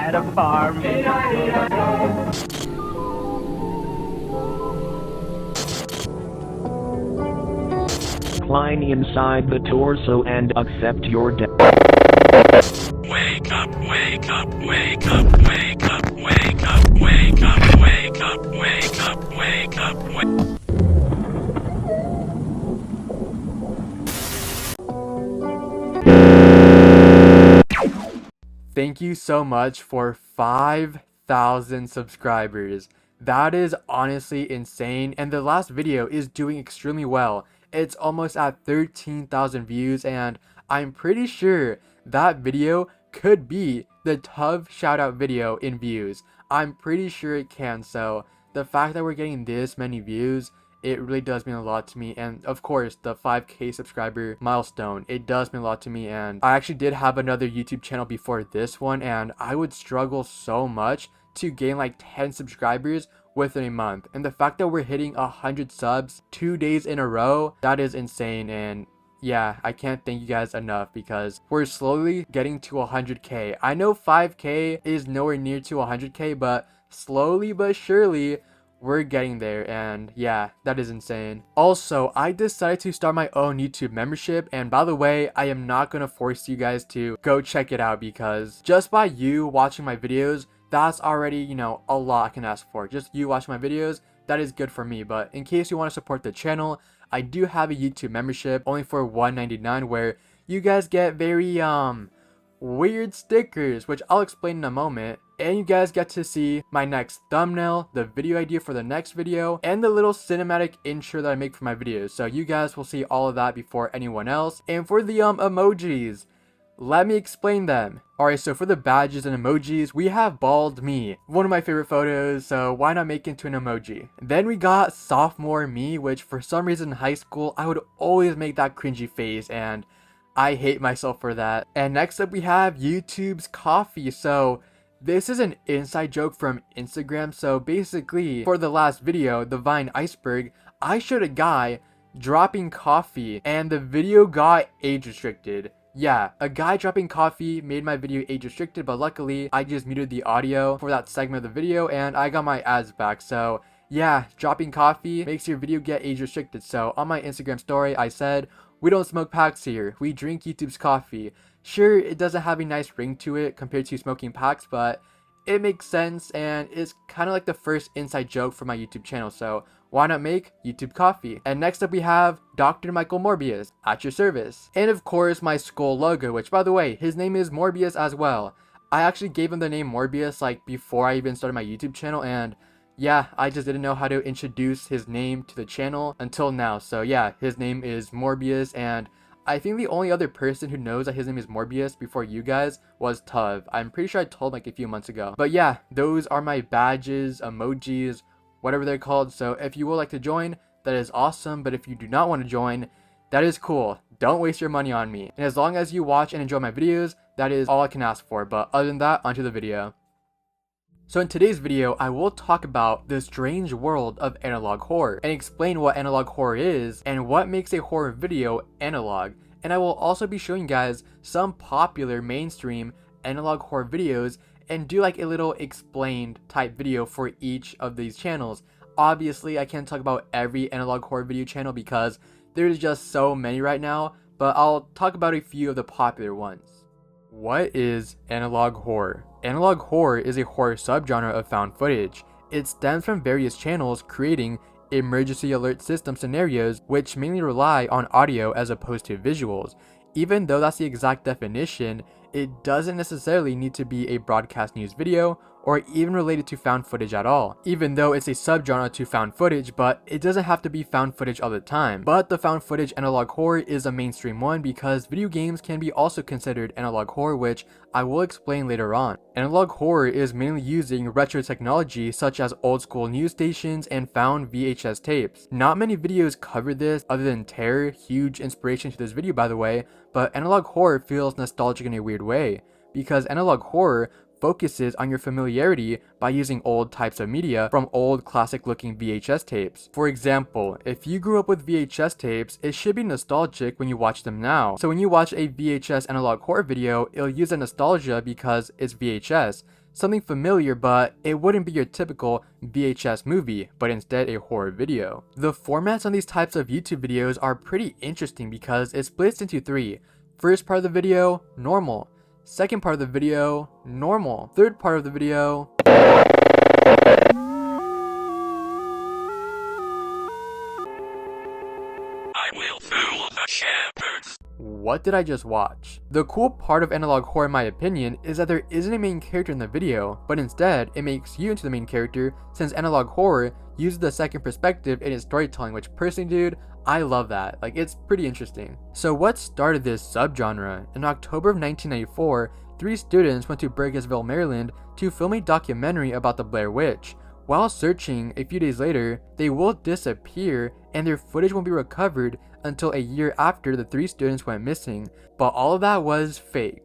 had a farm. Climb inside the torso and accept your death. Wake up, wake up, wake up, wake up, wake up, wake up, wake up, wake up, wake up, wake up. Thank you so much for 5,000 subscribers. That is honestly insane, and the last video is doing extremely well. It's almost at 13,000 views, and I'm pretty sure that video could be the Tov shoutout video in views. I'm pretty sure it can, so the fact that we're getting this many views, it really does mean a lot to me. And of course, the 5K subscriber milestone, it does mean a lot to me. And I actually did have another YouTube channel before this one, and I would struggle so much to gain like 10 subscribers within a month. And the fact that we're hitting 100 subs 2 days in a row, that is insane. And yeah, I can't thank you guys enough because we're slowly getting to 100K. I know 5K is nowhere near to 100K, but slowly but surely we're getting there, and yeah, that is insane. Also, I decided to start my own YouTube membership, and by the way, I am not gonna force you guys to go check it out because just by you watching my videos, that's already, you know, a lot I can ask for. Just you watching my videos, that is good for me. But in case you want to support the channel, I do have a YouTube membership only for $1.99 where you guys get very weird stickers, which I'll explain in a moment, and you guys get to see my next thumbnail, the video idea for the next video, and the little cinematic intro that I make for my videos. So you guys will see all of that before anyone else. And for the emojis, let me explain them. Alright, so for the badges and emojis, we have bald me, one of my favorite photos, so why not make it into an emoji? Then we got sophomore me, which for some reason in high school I would always make that cringy face, and I hate myself for that. And next up we have YouTube's coffee. So this is an inside joke from Instagram. So basically, for the last video, the Vine iceberg, I showed a guy dropping coffee and the video got age restricted. Yeah, a guy dropping coffee made my video age restricted, but luckily I just muted the audio for that segment of the video and I got my ads back. So yeah, dropping coffee makes your video get age restricted. So on my Instagram story, I said, "We don't smoke packs here, we drink YouTube's coffee." Sure, it doesn't have a nice ring to it compared to smoking packs, but it makes sense and it's kind of like the first inside joke for my YouTube channel, so why not make YouTube coffee? And next up we have Dr. Michael Morbius, at your service. And of course my skull logo, which by the way, his name is Morbius as well. I actually gave him the name Morbius like before I even started my YouTube channel, and yeah, I just didn't know how to introduce his name to the channel until now. So yeah, his name is Morbius, and I think the only other person who knows that his name is Morbius before you guys was Tov. I'm pretty sure I told him like a few months ago. But yeah, those are my badges, emojis, whatever they're called. So if you would like to join, that is awesome. But if you do not want to join, that is cool. Don't waste your money on me. And as long as you watch and enjoy my videos, that is all I can ask for. But other than that, onto the video. So in today's video, I will talk about the strange world of analog horror and explain what analog horror is and what makes a horror video analog. And I will also be showing you guys some popular mainstream analog horror videos and do like a little explained type video for each of these channels. Obviously, I can't talk about every analog horror video channel because there's just so many right now, but I'll talk about a few of the popular ones. What is analog horror? Analog horror is a horror subgenre of found footage. It stems from various channels creating emergency alert system scenarios which mainly rely on audio as opposed to visuals. Even though that's the exact definition, it doesn't necessarily need to be a broadcast news video or even related to found footage at all. Even though it's a subgenre to found footage, but it doesn't have to be found footage all the time. But the found footage analog horror is a mainstream one because video games can be also considered analog horror, which I will explain later on. Analog horror is mainly using retro technology such as old school news stations and found VHS tapes. Not many videos cover this other than Terror, huge inspiration to this video by the way, but analog horror feels nostalgic in a weird way because analog horror focuses on your familiarity by using old types of media from old classic looking VHS tapes. For example, if you grew up with VHS tapes, it should be nostalgic when you watch them now. So when you watch a VHS analog horror video, it'll use a nostalgia because it's VHS. Something familiar, but it wouldn't be your typical VHS movie, but instead a horror video. The formats on these types of YouTube videos are pretty interesting because it splits into three. First part of the video, normal. Second part of the video, normal. Third part of the video, I will fool the shepherds. what did I just watch? The cool part of analog horror in my opinion is that there isn't a main character in the video, but instead it makes you into the main character since analog horror uses the second perspective in its storytelling, which personally, dude, I love that. Like, it's pretty interesting. So what started this subgenre? In October of 1994, 3 students went to Burgessville, Maryland to film a documentary about the Blair Witch. While searching, a few days later, they will disappear and their footage won't be recovered until a year after the 3 students went missing, but all of that was fake.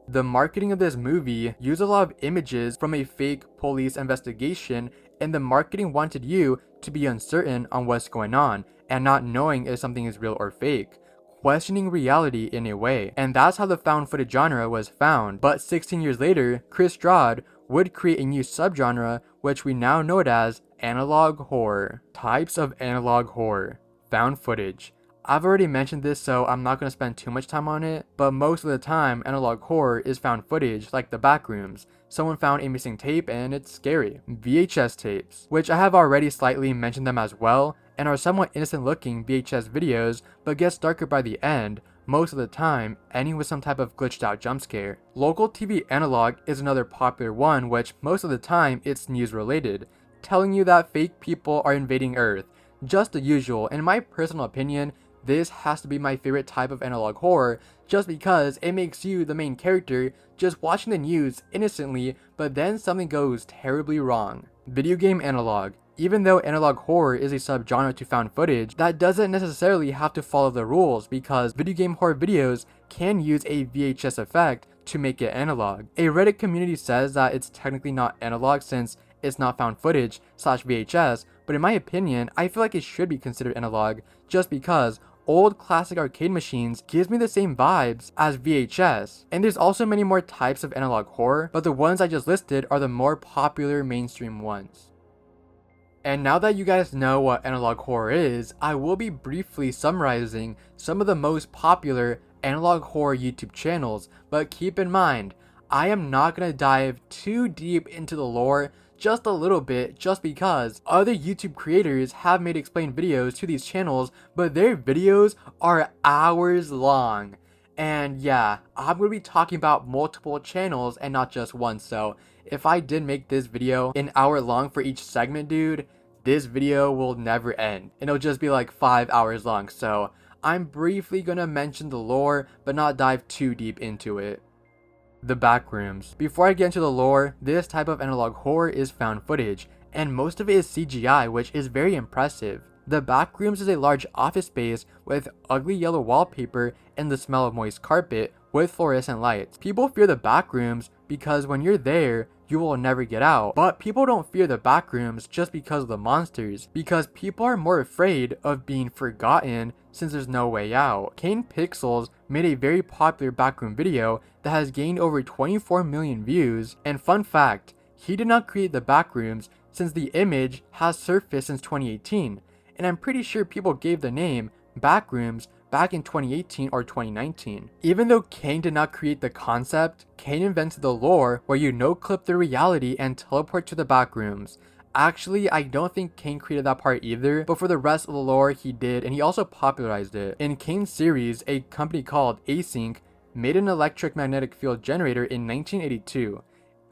The marketing of this movie used a lot of images from a fake police investigation, and the marketing wanted you to be uncertain on what's going on and not knowing if something is real or fake, questioning reality in a way. And that's how the found footage genre was found. But 16 years later, Chris Strad would create a new subgenre which we now know it as analog horror. Types of analog horror. Found footage. I've already mentioned this, so I'm not going to spend too much time on it, but most of the time analog horror is found footage like the Backrooms. Someone found a missing tape and it's scary. VHS tapes, which I have already slightly mentioned them as well, and are somewhat innocent looking VHS videos, but gets darker by the end, most of the time ending with some type of glitched out jump scare. Local TV analog is another popular one, which most of the time it's news related, telling you that fake people are invading Earth. Just the usual. In my personal opinion, this has to be my favorite type of analog horror just because it makes you the main character just watching the news innocently, but then something goes terribly wrong. Video game analog. Even though analog horror is a subgenre to found footage, that doesn't necessarily have to follow the rules because video game horror videos can use a VHS effect to make it analog. A Reddit community says that it's technically not analog since it's not found footage / VHS, but in my opinion, I feel like it should be considered analog just because old classic arcade machines gives me the same vibes as VHS. And there's also many more types of analog horror, but the ones I just listed are the more popular mainstream ones. And now that you guys know what analog horror is, I will be briefly summarizing some of the most popular analog horror YouTube channels, but keep in mind, I am not going to dive too deep into the lore, just a little bit, just because other YouTube creators have made explained videos to these channels, but their videos are hours long. And yeah, I'm going to be talking about multiple channels and not just one, so if I did make this video an hour long for each segment, dude, this video will never end. And it'll just be like 5 hours long, so I'm briefly going to mention the lore, but not dive too deep into it. The Backrooms. Before I get into the lore, this type of analog horror is found footage, and most of it is CGI, which is very impressive. The Backrooms is a large office space with ugly yellow wallpaper and the smell of moist carpet with fluorescent lights. People fear the Backrooms because when you're there, you will never get out. But people don't fear the Backrooms just because of the monsters, because people are more afraid of being forgotten since there's no way out. Kane Pixels made a very popular backroom video that has gained over 24 million views, and fun fact, he did not create the Backrooms since the image has surfaced since 2018, and I'm pretty sure people gave the name Backrooms back in 2018 or 2019. Even though Kane did not create the concept, Kane invented the lore where you no-clip the reality and teleport to the Backrooms. Actually, I don't think Kane created that part either, but for the rest of the lore he did, and he also popularized it. In Kane's series, a company called Async made an electric magnetic field generator in 1982.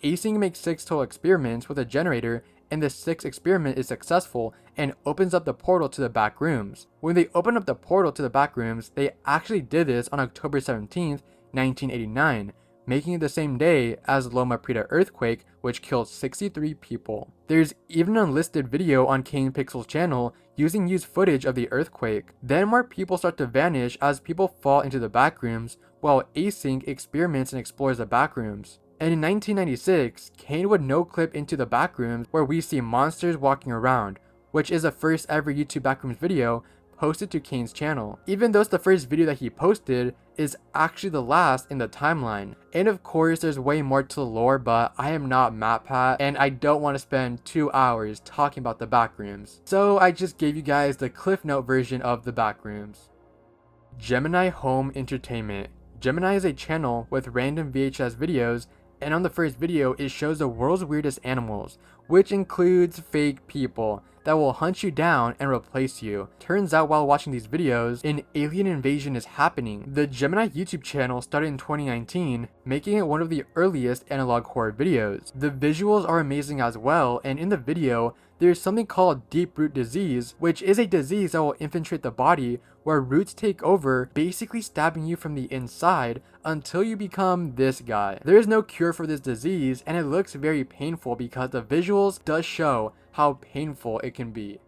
Async makes 6 total experiments with a generator, and the 6th experiment is successful and opens up the portal to the Backrooms. When they opened up the portal to the Backrooms, they actually did this on October 17th, 1989, making it the same day as Loma Prieta earthquake, which killed 63 people. There's even an unlisted video on Kane Pixel's channel using used footage of the earthquake. Then more people start to vanish as people fall into the Backrooms, while Async experiments and explores the Backrooms. And in 1996, Kane would no-clip into the Backrooms where we see monsters walking around, which is the first ever YouTube Backrooms video posted to Kane's channel, even though it's the first video that he posted is actually the last in the timeline. And of course there's way more to the lore, but I am not MatPat and I don't want to spend 2 hours talking about the Backrooms. So I just gave you guys the Cliff Note version of the Backrooms. Gemini Home Entertainment. Gemini is a channel with random VHS videos, and on the first video it shows the world's weirdest animals, which includes fake people that will hunt you down and replace you. Turns out while watching these videos, an alien invasion is happening. The Gemini YouTube channel started in 2019, making it one of the earliest analog horror videos. The visuals are amazing as well, and in the video, there's something called deep root disease, which is a disease that will infiltrate the body where roots take over, basically stabbing you from the inside until you become this guy. There is no cure for this disease, and it looks very painful because the visuals does show how painful it can be.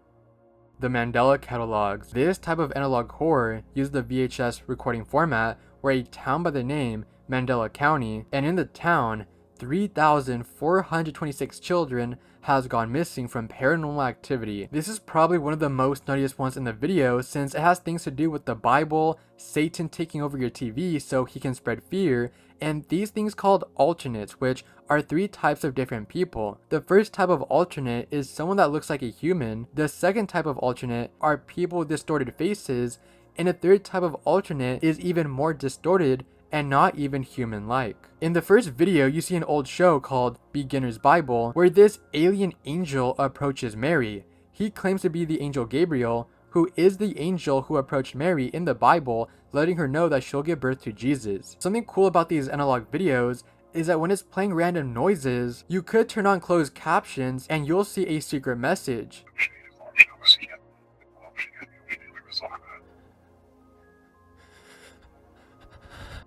The Mandela Catalogs. This type of analog horror uses the VHS recording format where a town by the name Mandela County, and in the town 3,426 children has gone missing from paranormal activity. This is probably one of the most nuttiest ones in the video since it has things to do with the Bible, Satan taking over your TV so he can spread fear, and these things called alternates, which are 3 types of different people. The first type of alternate is someone that looks like a human. The second type of alternate are people with distorted faces, and the third type of alternate is even more distorted and not even human-like. In the first video, you see an old show called Beginner's Bible, where this alien angel approaches Mary. He claims to be the angel Gabriel, who is the angel who approached Mary in the Bible, letting her know that she'll give birth to Jesus. Something cool about these analog videos is that when it's playing random noises, you could turn on closed captions and you'll see a secret message.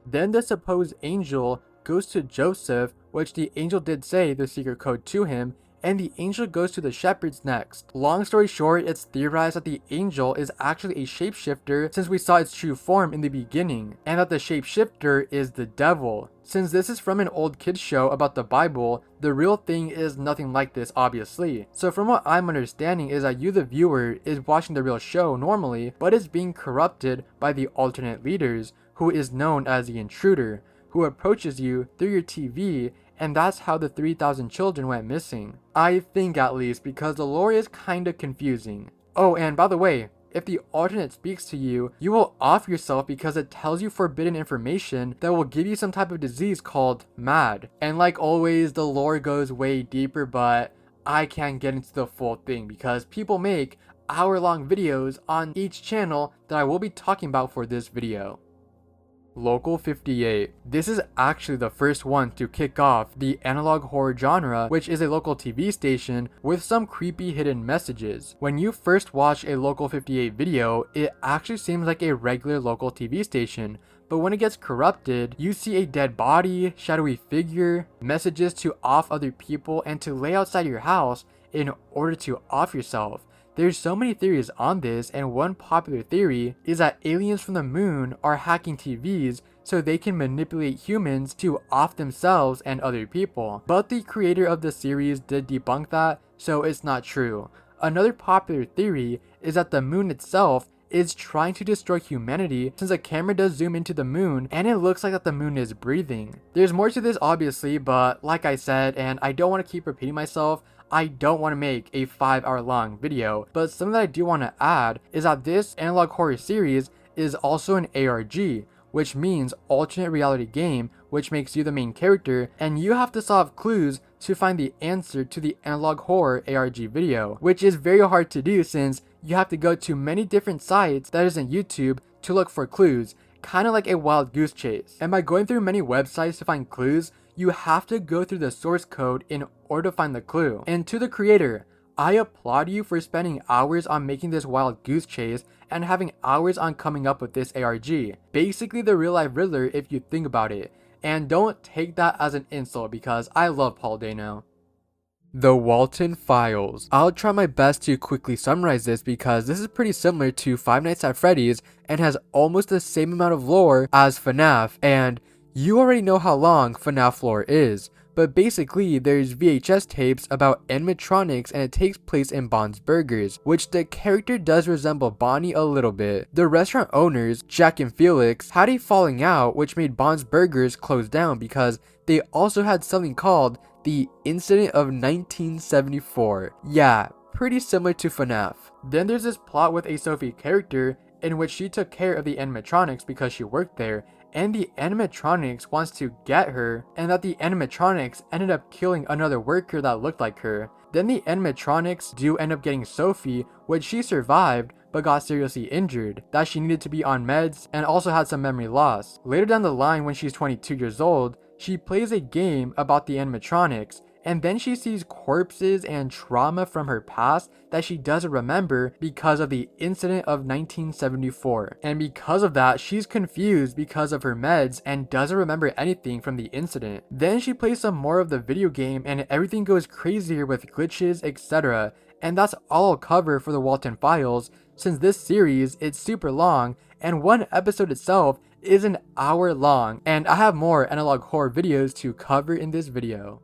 Then the supposed angel goes to Joseph, which the angel did say the secret code to him, and the angel goes to the shepherds next. Long story short, it's theorized that the angel is actually a shapeshifter since we saw its true form in the beginning, and that the shapeshifter is the devil. Since this is from an old kids show about the Bible, the real thing is nothing like this obviously. So from what I'm understanding is that you the viewer is watching the real show normally, but is being corrupted by the alternate leaders, who is known as the intruder, who approaches you through your TV, and that's how the 3,000 children went missing. I think at least, because the lore is kinda confusing. Oh, and by the way, if the alternate speaks to you, you will off yourself because it tells you forbidden information that will give you some type of disease called MAD. And like always, the lore goes way deeper, but I can't get into the full thing because people make hour-long videos on each channel that I will be talking about for this video. Local 58. This is actually the first one to kick off the analog horror genre, which is a local TV station with some creepy hidden messages. When you first watch a Local 58 video, it actually seems like a regular local TV station, but when it gets corrupted, you see a dead body, shadowy figure, messages to off other people, and to lay outside your house in order to off yourself. There's so many theories on this, and one popular theory is that aliens from the moon are hacking TVs so they can manipulate humans to off themselves and other people. But the creator of the series did debunk that, so it's not true. Another popular theory is that the moon itself is trying to destroy humanity since a camera does zoom into the moon and it looks like that the moon is breathing. There's more to this obviously, but like I said, and I don't want to keep repeating myself, I don't want to make a 5-hour long video, but something that I do want to add is that this analog horror series is also an ARG, which means alternate reality game, which makes you the main character and you have to solve clues to find the answer to the analog horror ARG video, which is very hard to do since you have to go to many different sites that isn't YouTube to look for clues, kind of like a wild goose chase. And by going through many websites to find clues, you have to go through the source code in order to find the clue. And to the creator, I applaud you for spending hours on making this wild goose chase and having hours on coming up with this ARG. Basically the real life Riddler if you think about it. And don't take that as an insult because I love Paul Dano. The Walten Files. I'll try my best to quickly summarize this because this is pretty similar to Five Nights at Freddy's and has almost the same amount of lore as FNAF, and you already know how long FNAF lore is, but basically there's VHS tapes about animatronics and it takes place in Bond's Burgers, which the character does resemble Bonnie a little bit. The restaurant owners, Jack and Felix, had a falling out which made Bond's Burgers close down because they also had something called the Incident of 1974. Yeah, pretty similar to FNAF. Then there's this plot with a Sophie character in which she took care of the animatronics because she worked there, and the animatronics wants to get her, and that the animatronics ended up killing another worker that looked like her. Then the animatronics do end up getting Sophie, which she survived but got seriously injured, that she needed to be on meds and also had some memory loss. Later down the line when she's 22 years old, she plays a game about the animatronics, and then she sees corpses and trauma from her past that she doesn't remember because of the incident of 1974. And because of that, she's confused because of her meds and doesn't remember anything from the incident. Then she plays some more of the video game and everything goes crazier with glitches, etc. And that's all I'll cover for the Walten files, since this series is super long and one episode itself is an hour long, and I have more analog horror videos to cover in this video.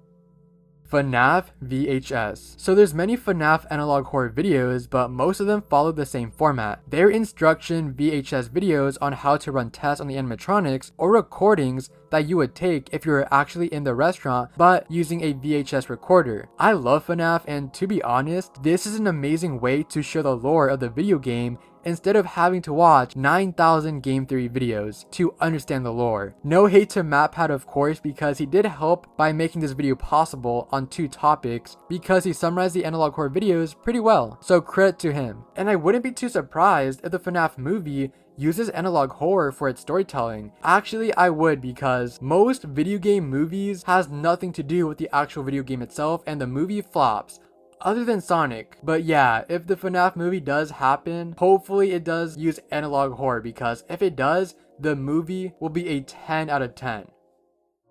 FNAF VHS. So there's many FNAF analog horror videos, but most of them follow the same format. They're instruction VHS videos on how to run tests on the animatronics or recordings that you would take if you were actually in the restaurant but using a VHS recorder. I love FNAF, and to be honest, this is an amazing way to show the lore of the video game instead of having to watch 9,000 game theory videos to understand the lore. No hate to MatPat of course, because he did help by making this video possible on 2 topics because he summarized the analog horror videos pretty well, so credit to him. And I wouldn't be too surprised if the FNAF movie uses analog horror for its storytelling. Actually, I would, because most video game movies has nothing to do with the actual video game itself and the movie flops, other than Sonic. But yeah, if the FNAF movie does happen, hopefully it does use analog horror, because if it does, the movie will be a 10 out of 10.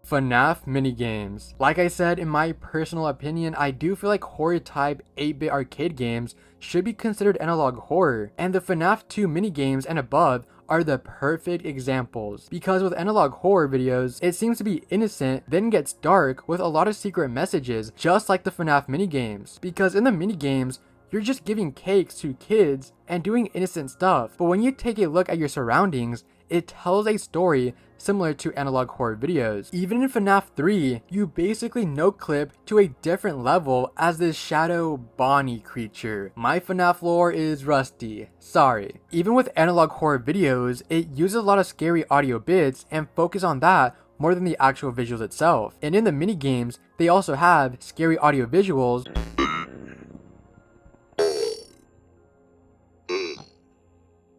FNAF minigames. Like I said, in my personal opinion, I do feel like horror type 8-bit arcade games should be considered analog horror, and the FNAF 2 minigames and above are the perfect examples, because with analog horror videos, it seems to be innocent, then gets dark with a lot of secret messages, just like the FNAF minigames. Because in the minigames, you're just giving cakes to kids and doing innocent stuff, but when you take a look at your surroundings, it tells a story similar to analog horror videos. Even in FNAF 3, you basically no-clip to a different level as this shadow Bonnie creature. My FNAF lore is rusty, sorry. Even with analog horror videos, it uses a lot of scary audio bits and focus on that more than the actual visuals itself. And in the minigames, they also have scary audio visuals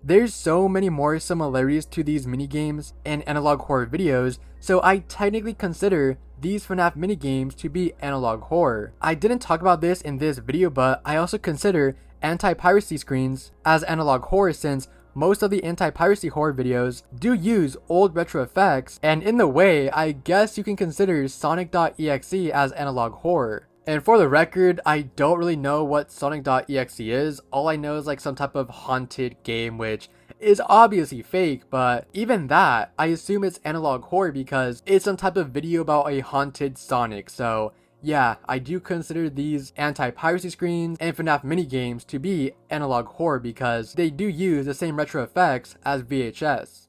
There's so many more similarities to these minigames and analog horror videos, so I technically consider these FNAF minigames to be analog horror. I didn't talk about this in this video, but I also consider anti-piracy screens as analog horror, since most of the anti-piracy horror videos do use old retro effects, and in the way, I guess you can consider Sonic.exe as analog horror. And for the record, I don't really know what Sonic.exe is. All I know is like some type of haunted game, which is obviously fake, but even that, I assume it's analog horror because it's some type of video about a haunted Sonic. So yeah, I do consider these anti-piracy screens and FNAF minigames to be analog horror because they do use the same retro effects as VHS.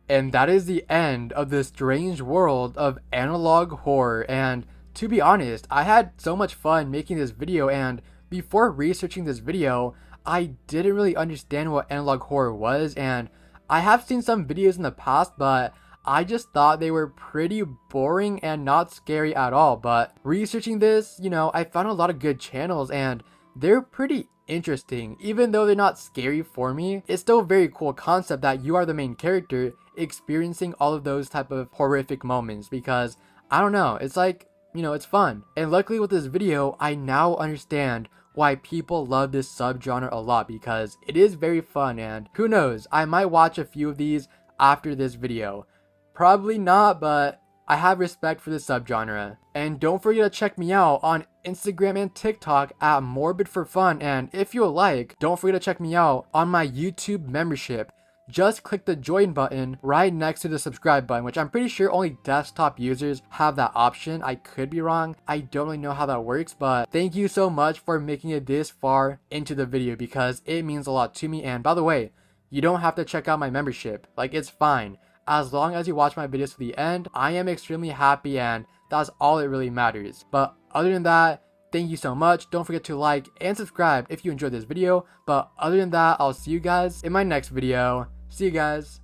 And that is the end of the strange world of analog horror. And to be honest, I had so much fun making this video, and before researching this video, I didn't really understand what analog horror was, and I have seen some videos in the past, but I just thought they were pretty boring and not scary at all. But researching this, I found a lot of good channels and they're pretty interesting. Even though they're not scary for me, it's still a very cool concept that you are the main character experiencing all of those type of horrific moments, because I don't know, it's like, it's fun. And luckily with this video, I now understand why people love this subgenre a lot, because it is very fun, and who knows, I might watch a few of these after this video. Probably not, but I have respect for this subgenre. And don't forget to check me out on Instagram and TikTok at Morbid for Fun, and if you like, don't forget to check me out on my YouTube membership. just click the join button right next to the subscribe button, which I'm pretty sure only desktop users have that option. I could be wrong. I don't really know how that works, but thank you so much for making it this far into the video because it means a lot to me. And by the way, you don't have to check out my membership. Like, it's fine. As long as you watch my videos to the end, I am extremely happy, and that's all it really matters. But other than that, thank you so much. Don't forget to like and subscribe if you enjoyed this video. But other than that, I'll see you guys in my next video. See you guys.